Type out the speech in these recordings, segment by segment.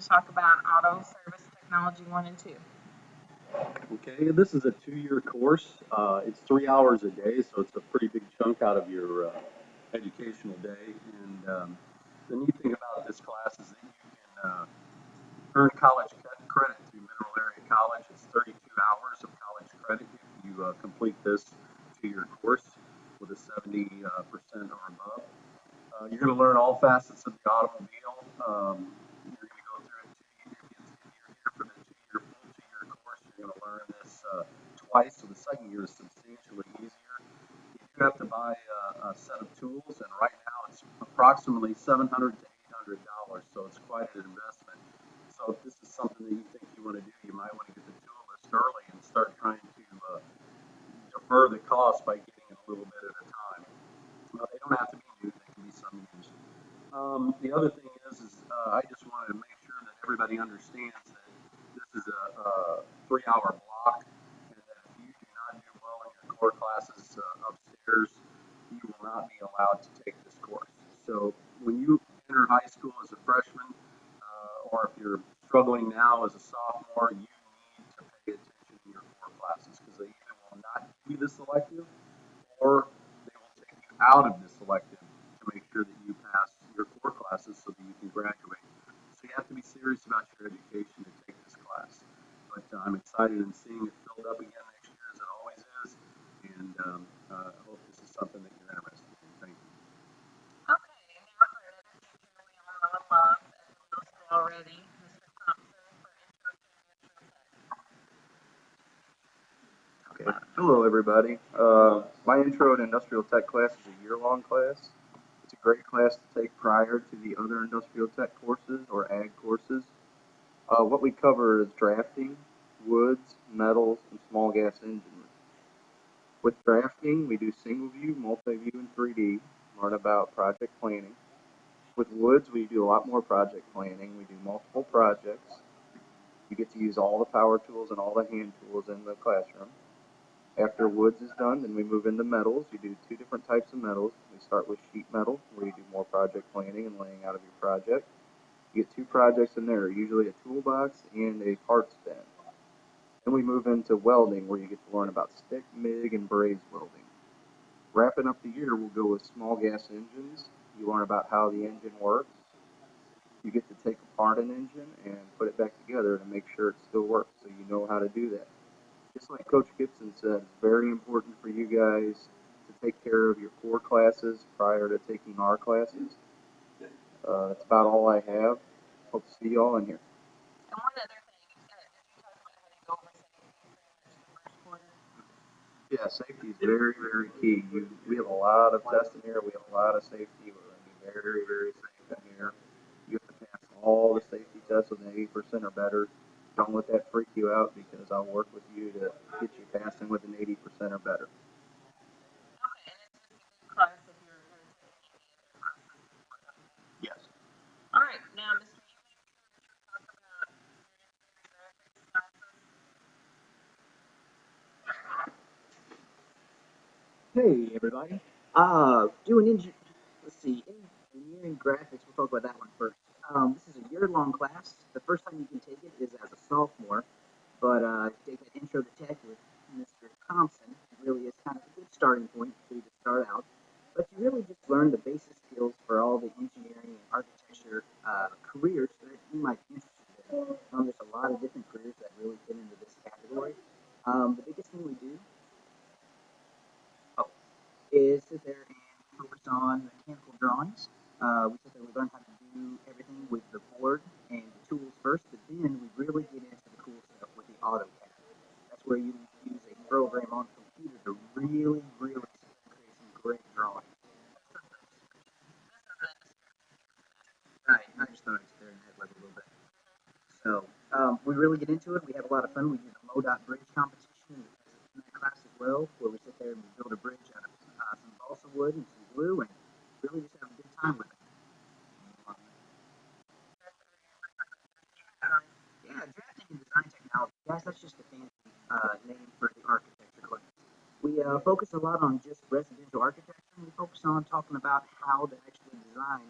talk about Auto Service Technology 1 and 2. Okay, this is a 2-year course. It's 3 hours a day, so it's a pretty big chunk out of your educational day. And the neat thing about this class is that you can earn college credit through Mineral Area College. It's 32 hours of college credit if you complete this 2-year course with a 70% or above. You're going to learn all facets of the automobile. You're going to go through it if you're here for the full 2-year course. You're going to learn this twice, so the second year is substantially easier. You do have to buy a set of tools, and right now it's approximately $700 to $800, so it's quite an investment. So if this is something that you think you want to do, you might want to get the tool list early and start trying to defer the cost by getting it a little bit at a time. They don't have to be new; they can be some used. The other thing is I just wanted to make sure that everybody understands that this is a 3-hour block, and that if you do not do well in your core classes upstairs, you will not be allowed to take this course. So when you enter high school as a freshman, or if you're struggling now as a sophomore, you need to pay attention in your core classes because they either will not give you the selective or they will take you out of the selective to make sure that you pass your core classes so that you can graduate. So you have to be serious about your education to take this class. But I'm excited in seeing it filled up again next year as it always is, and I hope this is something that you're interested in. Thank you. Okay, now for another teacher we all know and love at the middle school already, Mr. Thompson for Intro to Industrial Tech. Okay. Hello, everybody. My Intro to Industrial Tech class is a year-long class. It's a great class to take prior to the other industrial tech courses or ag courses. What we cover is drafting, woods, metals, and small gas engines. With drafting, we do single view, multi-view, and 3D, learn about project planning. With woods, we do a lot more project planning. We do multiple projects. You get to use all the power tools and all the hand tools in the classroom. After woods is done, then we move into metals. You do two different types of metals. We start with sheet metal, where you do more project planning and laying out of your project. You get two projects in there, usually a toolbox and a parts bin. Then we move into welding, where you get to learn about stick, MIG, and braze welding. Wrapping up the year, we'll go with small gas engines. You learn about how the engine works. You get to take apart an engine and put it back together to make sure it still works, so you know how to do that. Just like Coach Gibson said, it's very important for you guys to take care of your core classes prior to taking our classes. That's about all I have. Hope to see you all in here. And one other thing, did you talk about how to go over safety pretty much the first quarter? Yeah, safety is very, very key. We have a lot of testing here. We have a lot of safety. We're going to be very, very safe in here. You have to pass all the safety tests with an 80% or better. Don't let that freak you out because I'll work with you to get you passing with an 80% or better. Okay, and it's just a good class if you're going to take any other classes before that. Yes. All right, now, Mr. Eubanks, would you talk about experience in graphics classes? Hey everybody. Doing let's see, engineering graphics. We'll talk about that one first. This is a year-long class. The first time you can take it is as a sophomore, but take that intro to tech with Mr. Thompson. It really is kind of a good starting point for you to start out. But you really just learn the basic skills for all the engineering and architecture careers that you might be interested in. There's a lot of different careers that really fit into this category. The biggest thing we do is sit there and focus on mechanical drawings. We sit there, we learn how to do everything with the board and the tools first, but then we really get into the cool stuff with the AutoCAD. That's where you use a program on the computer to really, really create some great drawings. Right, I just thought I'd experiment that a little bit. So we really get into it. We have a lot of fun. We do the MoDOT bridge competition in that class as well, where we sit there and we build a bridge out of some balsa wood and some glue, and really just have a good time with it. Yeah, drafting and design technology. Guys, that's just a fancy name for the architecture class. We focus a lot on just residential architecture. We focus on talking about how to actually design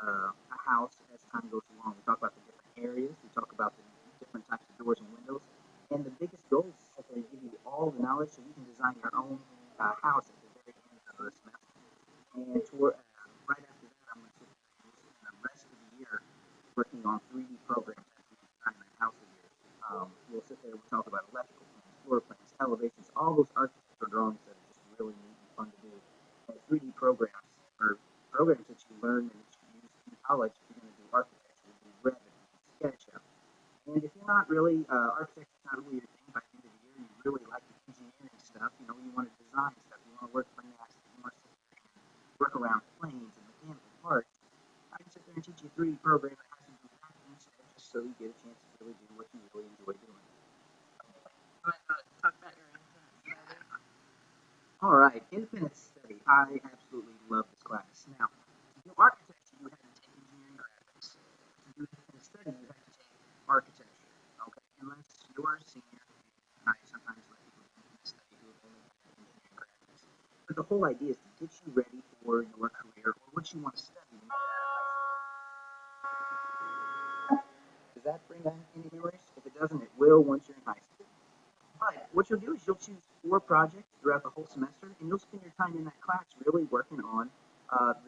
a house as time goes along. We talk about the different areas. We talk about the different types of doors and windows. And the biggest goal is to give you all the knowledge so you can design your own house at the very end of the semester. And right after that, I'm going to sit there and spend the rest of the year working on 3D programs after we design my house a year. We'll sit there and we'll talk about electrical plans, floor plans, elevations, all those architectural drawings that are just really neat and fun to do. And 3D programs are programs that you learn and that you use in college if you're going to do architecture, do Revit, SketchUp. And if you're not really, architecture's not really your thing by the end of the year, you really like the engineering stuff, you know, you want to design stuff, you want to work for NASA, you want to sit there and work around planes and mechanical parts, I can sit there and teach you a 3D program that has to do that instead, just so you get a chance to really do what you really enjoy doing. You want to talk about your independent study? All right, independent study. I absolutely love this class. Now, to do architecture, you had to take engineering graphics. To do independent study, you had to take architecture. Okay, unless you're a senior, I sometimes let people do independent study who have only had engineering graphics. But the whole idea is to get you ready for your career or what you want to study when you get out of high school. Does that bring back any memories? If it doesn't, it will once you're in high school. But what you'll do is you'll choose 4 projects throughout the whole semester, and you'll spend your time in that class really working on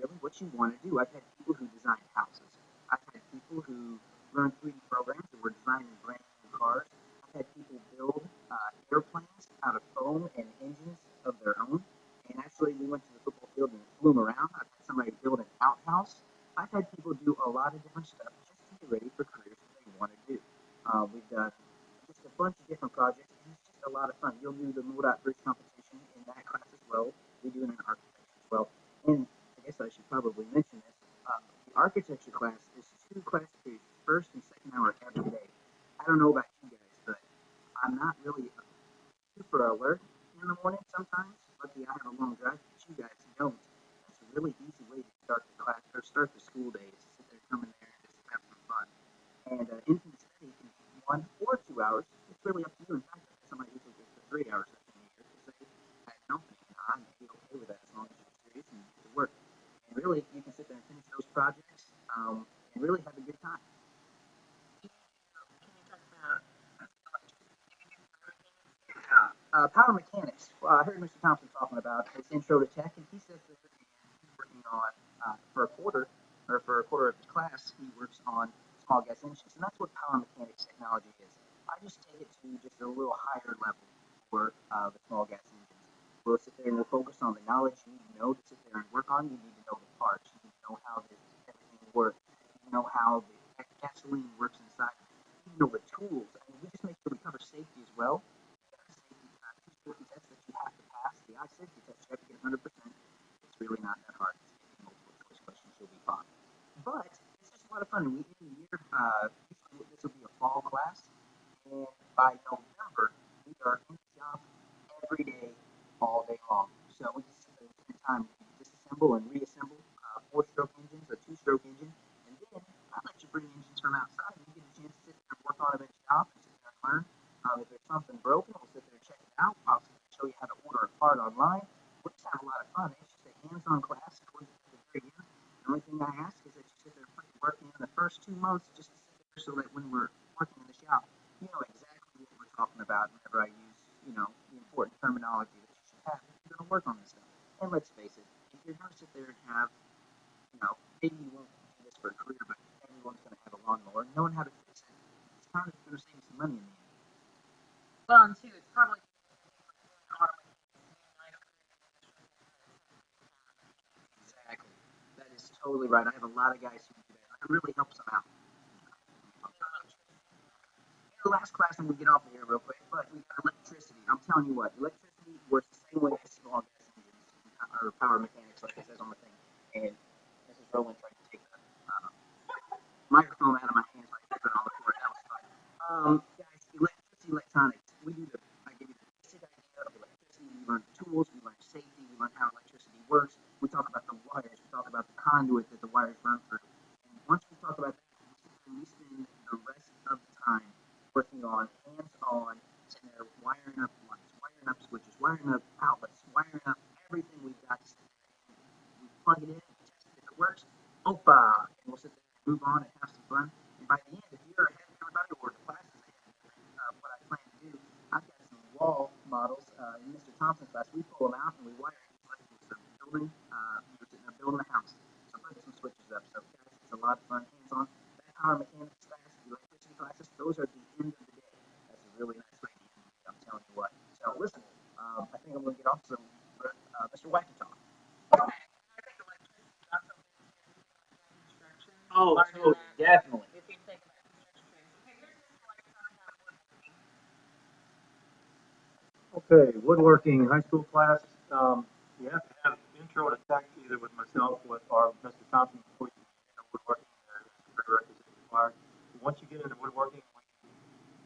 really what you want to do. I've had people who design houses. I've had people who learn 3D programs and were designing brand new cars. I've had people build airplanes out of foam and engines of their own. And actually, we went to the football field and flew them around. I've had somebody build an outhouse. I've had people do a lot of different stuff just to get ready for careers that they want to do. We've done just a bunch of different projects, and it's just a lot of fun. You'll do the MoDOT bridge competition in that class as well. We do it in architecture as well. And I guess I should probably mention this. The architecture class is 2 class periods, first and second hour every day. I don't know about you guys, but I'm not really super alert in the morning sometimes. Lucky I have a long drive, but you guys don't. That's a really easy way to start the class or start the school day is to sit there, come in there, and just have some fun. And infant study can be 1 or 2 hours. It's really up to you. In fact, I had somebody who took it for 3 hours in the year because they had an opening. And I'm okay with that as long as you're serious and you get to work. And really, you can sit there and finish those projects and really have a good time. Can you talk about Power mechanics. I heard Mr. Thompson talking about his intro to tech, and he says that he's working on for a quarter of his class, he works on small gas engines, and that's what power mechanics technology is. I just take it to just a little higher level for the small gas engines. We'll sit there and we'll focus on the knowledge you need to know to sit there and work on. You need to know the parts. You need to know how everything works. You need to know how the gasoline works inside. You need to know the tools. I mean, we just make sure we cover safety as well. Safety test that you have to pass, the I-safety test, you have to get 100%. It's really not that hard. It's taking multiple choice questions, you'll be fine. But it's just a lot of fun. We end the year, usually this will be a fall class, and by November, we are in the shop every day, all day long. So we just spend time to disassemble and reassemble 4-stroke engines, a 2-stroke engine, and then I let you bring engines from outside, and you get a chance to sit there and work on them in the shop and sit there and learn. If there's something broken, we'll sit there and check it out. I'll show you how to order a part online. We'll just have a lot of fun. It's just a hands-on class towards the very end. The only thing I ask is that you sit there and put the work in the first 2 months just to sit there so that when we're working in the shop, you know exactly what we're talking about whenever I use, the important terminology that you should have if you're going to work on this stuff. And let's face it, if you're going to sit there and have, maybe you won't do this for a career, but everyone's going to have a lawnmower. Knowing how to fix it, it's kind of going to save you some money in the end. well, and two, it's probably Exactly. That is totally right. I have a lot of guys who do that. It really helps them out. The last class, and we get off of here real quick, but we got electricity. I'm telling you what, electricity works the same way as small gas engines or power mechanics, like it says on the thing. And Mrs. Rowland tried to take the microphone out of my hands by flipping on the floor. That was fun. Guys, electricity, electronics. I give you the basic idea of electricity. We learn the tools, we learn safety, we learn how electricity works. We talk about the wires, we talk about the conduit that the wires run through. And once we talk about that, we spend the rest of the time working on hands-on, sitting there wiring up lights, wiring up switches, wiring up outlets, wiring up everything we've got to sit there and we plug it in, we test it. If it works, opa, and we'll sit there and move on and have some fun. And by the end, if you're pull them out and we wire it. It's like it's a building, you're sitting there building a house. So putting some switches up. So guys, it's a lot of fun, hands-on. That power mechanics class, the electricity classes, those are the end of the day. That's a really nice way to end the day, I'm telling you what. So listen, I think I'm going to get off so Mr. White can talk. Okay, and I think electricity also fits in construction. Oh, Learning totally, that definitely. if you think about construction trades. Okay, here's Mr. White talking about woodworking. Okay, woodworking high school class. You have to have intro to tech either with myself or Mr. Thompson before you get into woodworking. There's prerequisites required. Once you get into woodworking, we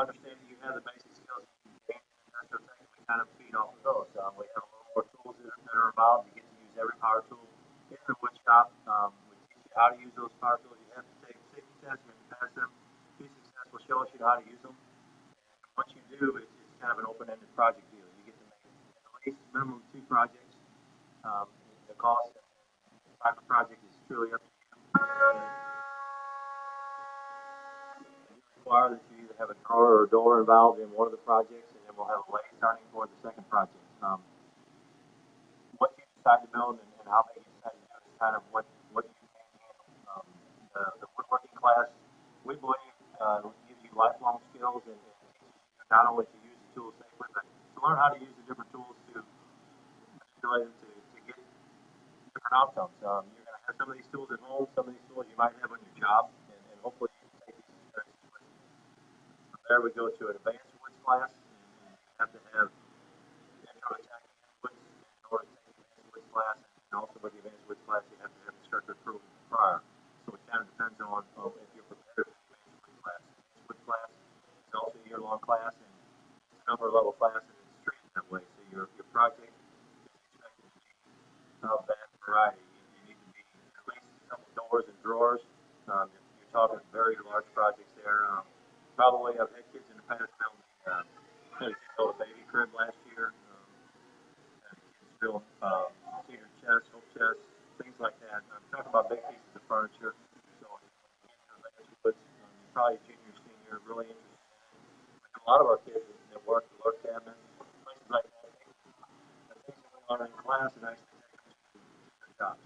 understand that you have the basic skills that you gain in industrial tech, and we kind of feed off of those. We have a little more tools that are involved. You get to use every power tool in the wood shop. We teach you how to use those power tools. You have to take safety tests and pass them. Be successful shows you how to use them. Once you do, it's kind of an open-ended project deal. You get to make at least minimum 2 projects. The cost and the type of project is truly up to you. You require that you either have a drawer or a door involved in one of the projects, and then we'll have a lathe starting for the second project. What you decide to build and how big you decide to do is kind of what you can handle. The woodworking class, we believe, will give you lifelong skills and teaches you not only to use the tools safely, but to learn how to use the different tools to manipulate them to get different outcomes. You're going to have some of these tools at home, some of these tools you might have on your job, and hopefully you can take these experiences with you. From there, we go to an advanced woods class, and you have to have intro to tech and woods in order to take the advanced woods class, and also with the advanced woods class, you have to have instructor approval prior. So it kind of depends on if you're prepared for the advanced woods class. The advanced woods class is also a year-long class, and it's a number level class, and it's treated that way. So your project is expected to be of that variety. You need to be at least a couple doors and drawers. You're talking very large projects there. Probably I've had kids in the past build had a kid build a baby crib last year. Had kids build cedar chests, oak chests, things like that. I'm talking about big pieces of furniture. So when you get into advanced woods, you're probably junior, senior, really interested in it. Like a lot of our kids that work with work cabinets, places like that, the things that we learn in class and actually take them to their jobs.